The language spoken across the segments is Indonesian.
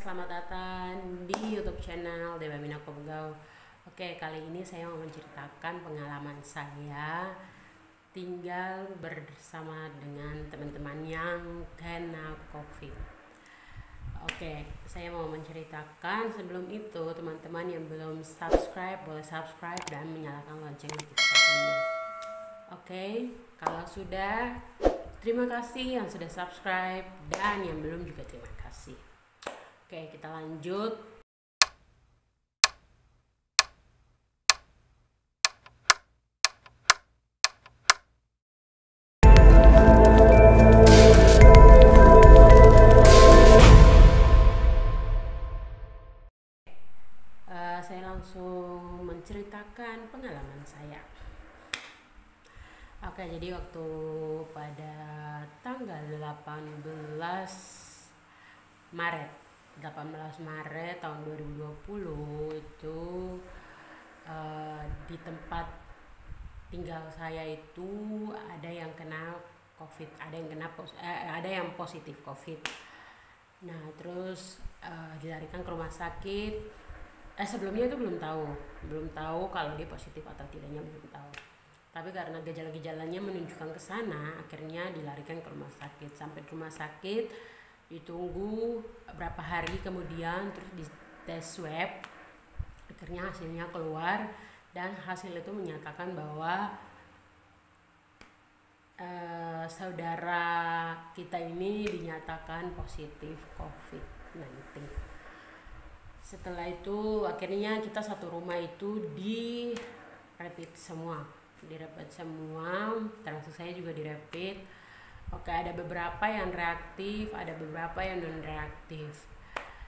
selamat datang di YouTube channel Dewa Minako Begau. Oke, kali ini saya mau menceritakan pengalaman saya tinggal bersama dengan teman-teman yang kena COVID. Oke, saya mau menceritakan. Sebelum itu, teman-teman yang belum subscribe boleh subscribe dan menyalakan lonceng notifikasinya. Oke, kalau sudah, terima kasih yang sudah subscribe, dan yang belum juga terima kasih. Oke, kita lanjut. Saya langsung menceritakan pengalaman saya. Oke, jadi waktu pada tanggal 18 Maret tahun 2020 itu di tempat tinggal saya itu ada yang kena COVID, ada yang positif COVID. Nah, terus dilarikan ke rumah sakit. Sebelumnya itu belum tahu kalau dia positif atau tidaknya, belum tahu. Tapi karena gejala-gejalanya menunjukkan ke sana, akhirnya dilarikan ke rumah sakit. Sampai di rumah sakit ditunggu berapa hari, kemudian terus di tes swab. Akhirnya hasilnya keluar dan hasil itu menyatakan bahwa saudara kita ini dinyatakan positif COVID-19. Setelah itu akhirnya kita satu rumah itu di rapid semua, termasuk saya juga di rapid. Oke, ada beberapa yang reaktif, ada beberapa yang non reaktif.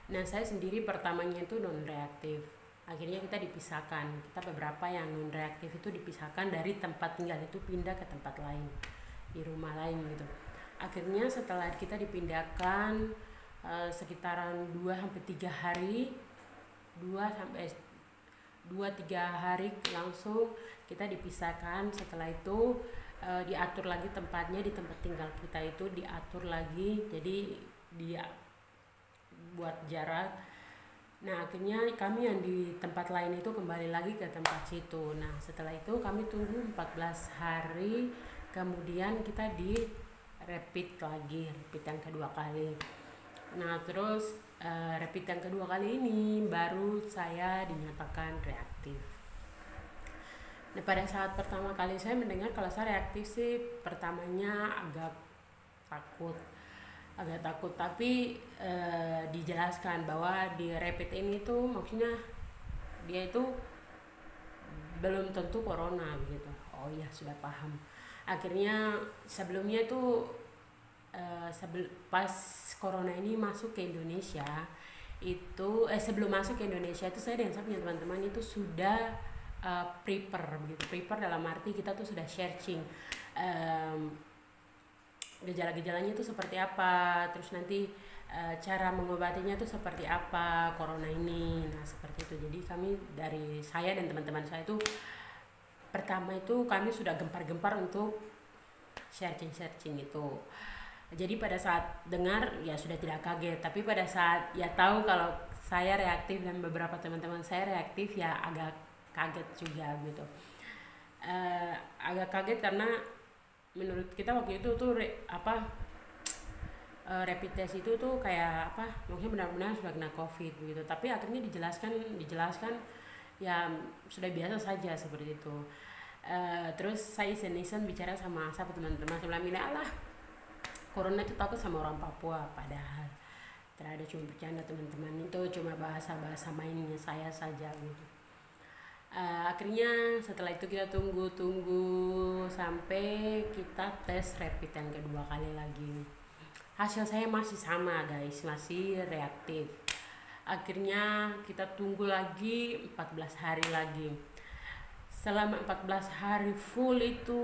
Nah, saya sendiri pertamanya itu non reaktif. Akhirnya kita dipisahkan. Kita beberapa yang non reaktif itu dipisahkan dari tempat tinggal, itu pindah ke tempat lain, di rumah lain gitu. Akhirnya setelah kita dipindahkan sekitaran 2-3 hari, 2-3 hari langsung kita dipisahkan. Setelah itu diatur lagi tempatnya, di tempat tinggal kita itu diatur lagi, jadi dia buat jarak. Nah, akhirnya kami yang di tempat lain itu kembali lagi ke tempat situ. Nah, setelah itu kami tunggu 14 hari, kemudian kita di rapid yang kedua kali. Nah, terus rapid yang kedua kali ini baru saya dinyatakan reaktif. Nah, pada saat pertama kali saya mendengar kalau saya reaktif sih, pertamanya agak takut, tapi dijelaskan bahwa di rapid ini tuh maksudnya dia itu belum tentu corona begitu. Oh iya, sudah paham. Akhirnya sebelumnya itu pas corona ini masuk ke Indonesia itu sebelum masuk ke Indonesia itu saya dan saya punya teman-teman itu sudah prepare dalam arti kita tuh sudah searching gejala-gejalanya itu seperti apa, terus nanti cara mengobatinya itu seperti apa corona ini. Nah, seperti itu. Jadi saya dan teman-teman saya itu pertama itu kami sudah gempar-gempar untuk searching itu. Jadi pada saat dengar ya sudah tidak kaget, tapi pada saat ya tahu kalau saya reaktif dan beberapa teman-teman saya reaktif, ya agak kaget juga gitu. Agak kaget karena menurut kita waktu itu tuh rapid test itu tuh kayak apa, maksudnya benar-benar sudah kena COVID gitu. Tapi akhirnya dijelaskan ya sudah biasa saja seperti itu. Terus saya iseng bicara sama teman-teman, saya bilang, alah, corona itu takut sama orang Papua, padahal terada cuma bercanda teman-teman, itu cuma bahasa mainnya saya saja gitu. Akhirnya setelah itu kita tunggu sampai kita tes rapid yang kedua kali lagi. Hasil saya masih sama guys, masih reaktif. Akhirnya kita tunggu lagi 14 hari lagi. Selama 14 hari full itu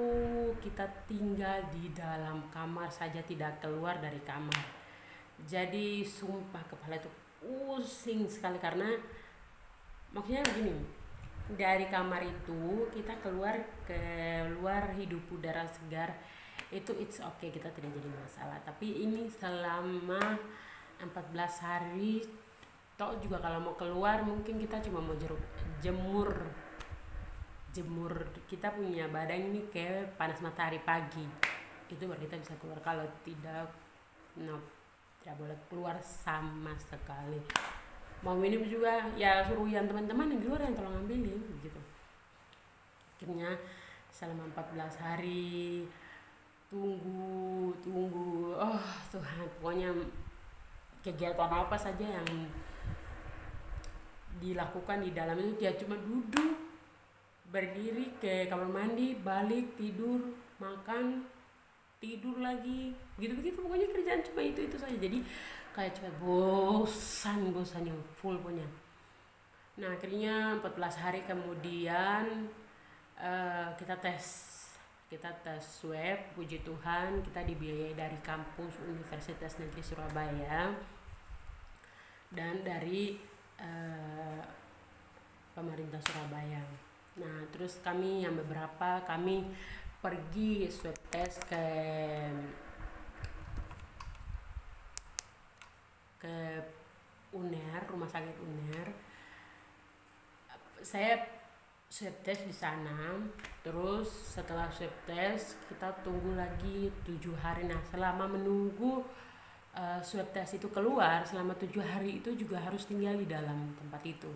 kita tinggal di dalam kamar saja, tidak keluar dari kamar. Jadi sumpah kepala itu pusing sekali, karena maksudnya begini, dari kamar itu kita keluar hidup udara segar itu it's okay, kita tidak jadi masalah. Tapi ini selama 14 hari toh juga kalau mau keluar mungkin kita cuma mau jemur jemur kita punya badan ini kayak panas matahari pagi, itu baru kita bisa keluar. Kalau tidak, no, tidak boleh keluar sama sekali. Mau minum juga ya suruh yang teman-teman yang di luar yang tolong ambilin gitu. Akhirnya selama 14 hari tunggu, oh Tuhan, pokoknya kegiatan apa saja yang dilakukan di dalam itu dia cuma duduk, berdiri ke kamar mandi, balik, tidur, makan, tidur lagi, begitu-begitu, pokoknya kerjaan cuma itu saja. Jadi kayak cuma bosan yang full punya. Nah akhirnya 14 hari kemudian kita tes swab. Puji Tuhan kita dibiayai dari kampus Universitas Negeri Surabaya dan dari pemerintah Surabaya. Nah terus kami yang beberapa kami pergi swab test ke UNER, rumah sakit UNER. Saya swab test di sana, terus setelah swab test kita tunggu lagi 7 hari. Nah selama menunggu swab test itu keluar, selama 7 hari itu juga harus tinggal di dalam tempat itu.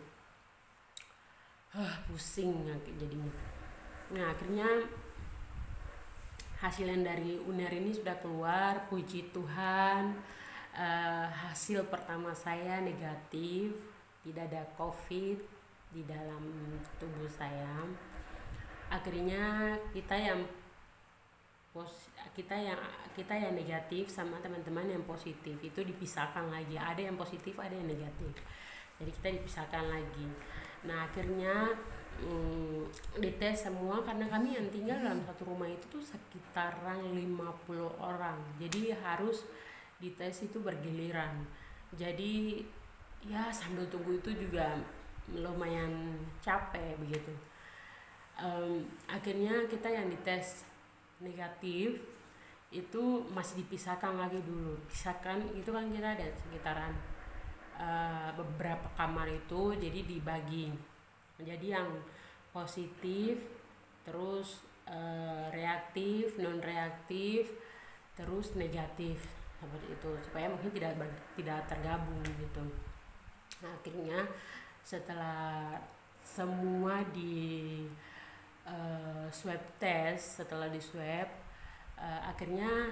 Pusing jadinya. Nah akhirnya hasil yang dari UNER ini sudah keluar, puji Tuhan. Hasil pertama saya negatif, tidak ada COVID di dalam tubuh saya. Akhirnya kita yang negatif sama teman-teman yang positif itu dipisahkan lagi. Ada yang positif, ada yang negatif. Jadi kita dipisahkan lagi. Nah akhirnya dites semua karena kami yang tinggal dalam satu rumah itu tuh sekitaran 50 orang. Jadi harus dites itu bergiliran. Jadi ya sambil tunggu itu juga lumayan capek begitu. Akhirnya kita yang dites negatif itu masih dipisahkan lagi dulu. Pisahkan itu kan kita ada sekitaran beberapa kamar itu, jadi dibagi. Jadi yang positif, terus reaktif, non reaktif, terus negatif seperti itu, supaya mungkin tidak tergabung gitu. Nah, akhirnya setelah semua di swab test, setelah di swab akhirnya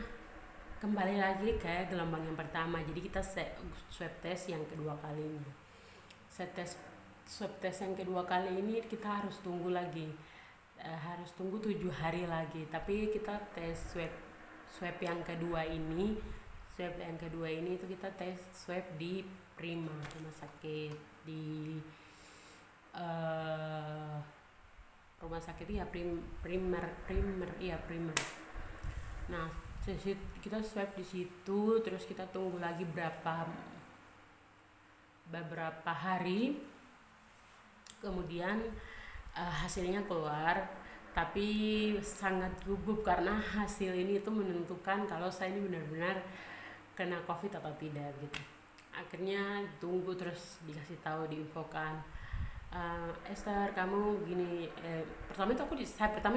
kembali lagi ke gelombang yang pertama. Jadi kita swab test yang kedua kalinya. Swab test yang kedua kali ini kita harus tunggu lagi, harus tunggu 7 hari lagi. Tapi kita tes swab yang kedua ini itu kita tes swab di Prima, rumah sakit di rumah sakit ya primer. Nah kita swab di situ, terus kita tunggu lagi beberapa hari, kemudian hasilnya keluar. Tapi sangat gugup karena hasil ini itu menentukan kalau saya ini benar-benar kena COVID atau tidak gitu. Akhirnya tunggu, terus dikasih tahu, diinfokan, Esther kamu gini, pertama itu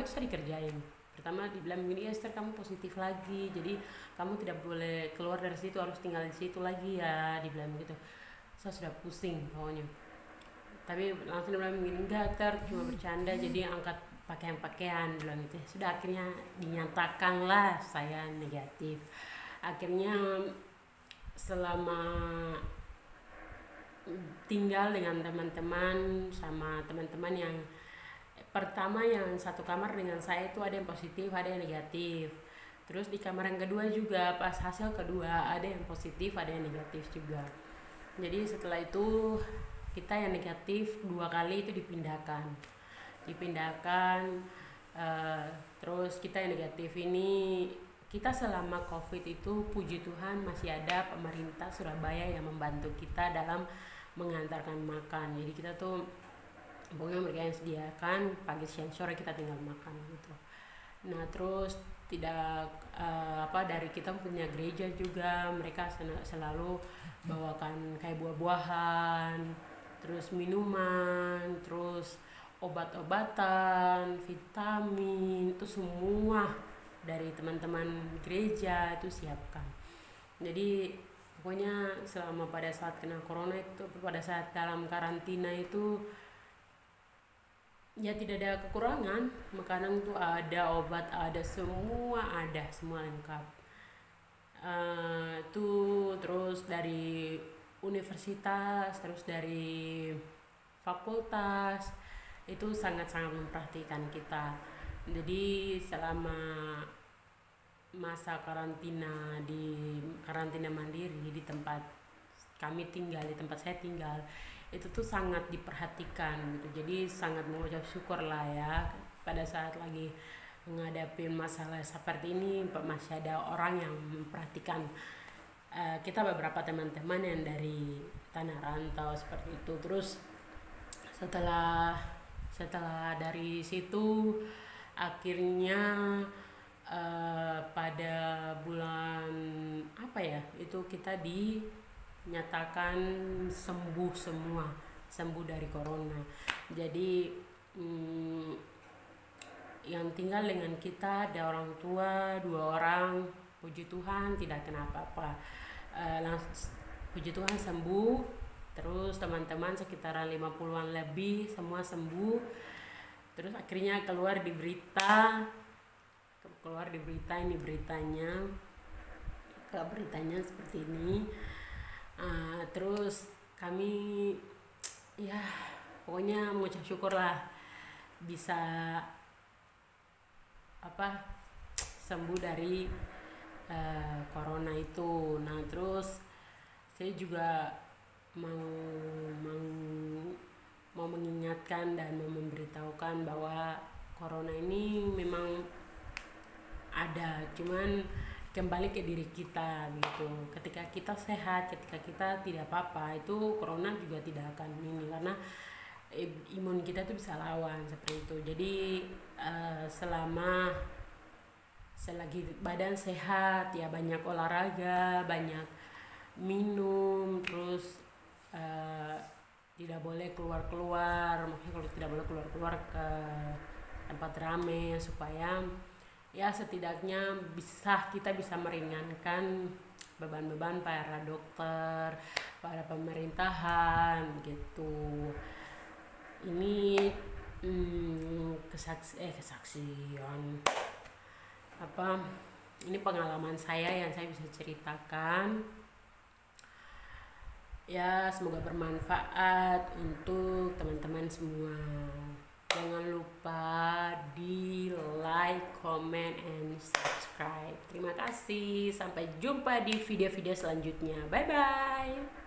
saya dikerjain. Pertama dibilang gini, Esther kamu positif lagi, jadi kamu tidak boleh keluar dari situ, harus tinggal di situ lagi ya, dibilang gitu. Saya sudah pusing pokoknya. Tapi langsung dibilang gini, enggak Ter, cuma bercanda, jadi angkat pakaian bilang gitu. Sudah akhirnya dinyatakanlah saya negatif. Akhirnya selama tinggal dengan teman-teman, sama teman-teman yang pertama yang satu kamar dengan saya itu ada yang positif, ada yang negatif. Terus di kamar yang kedua juga pas hasil kedua ada yang positif, ada yang negatif juga. Jadi setelah itu kita yang negatif 2 kali itu dipindahkan. Terus kita yang negatif ini, kita selama COVID itu puji Tuhan masih ada pemerintah Surabaya yang membantu kita dalam mengantarkan makan. Jadi kita tuh pokoknya mereka yang sediakan, pagi siang sore kita tinggal makan gitu. Nah terus tidak dari kita punya gereja juga mereka selalu bawakan kayak buah-buahan, terus minuman, terus obat-obatan, vitamin, itu semua dari teman-teman gereja itu siapkan. Jadi pokoknya selama pada saat kena corona itu, pada saat dalam karantina itu ya tidak ada kekurangan, makanan tuh ada, obat ada, semua lengkap. Tuh terus dari universitas, terus dari fakultas itu sangat-sangat memperhatikan kita. Jadi selama masa karantina di karantina mandiri di tempat kami tinggal, di tempat saya tinggal, itu tuh sangat diperhatikan gitu. Jadi sangat mengucap syukur lah ya, pada saat lagi menghadapi masalah seperti ini masih ada orang yang memperhatikan kita, beberapa teman-teman yang dari tanah rantau seperti itu. Terus setelah dari situ akhirnya pada bulan itu kita dinyatakan sembuh semua, sembuh dari corona. Jadi yang tinggal dengan kita ada orang tua 2 orang, puji Tuhan tidak kena apa-apa, puji Tuhan sembuh. Terus teman-teman sekitaran 50-an lebih semua sembuh. Terus akhirnya keluar di berita ini beritanya seperti ini. Terus kami ya pokoknya mengucap syukur lah bisa sembuh dari corona itu. Nah terus saya juga mau mengingatkan dan mau memberitahukan bahwa corona ini memang ada, cuman kembali ke diri kita gitu. Ketika kita sehat, ketika kita tidak apa-apa, itu corona juga tidak akan ini, karena imun kita tuh bisa lawan seperti itu. Jadi selagi badan sehat ya banyak olahraga, banyak minum, terus tidak boleh keluar-keluar. Maksudnya kalau tidak boleh keluar-keluar ke tempat ramai, supaya ya setidaknya kita bisa meringankan beban-beban para dokter, para pemerintahan gitu. Ini kesaksian ini pengalaman saya yang saya bisa ceritakan. Ya semoga bermanfaat untuk teman-teman semua. Jangan lupa di like, comment, and subscribe. Terima kasih. Sampai jumpa di video-video selanjutnya. Bye bye.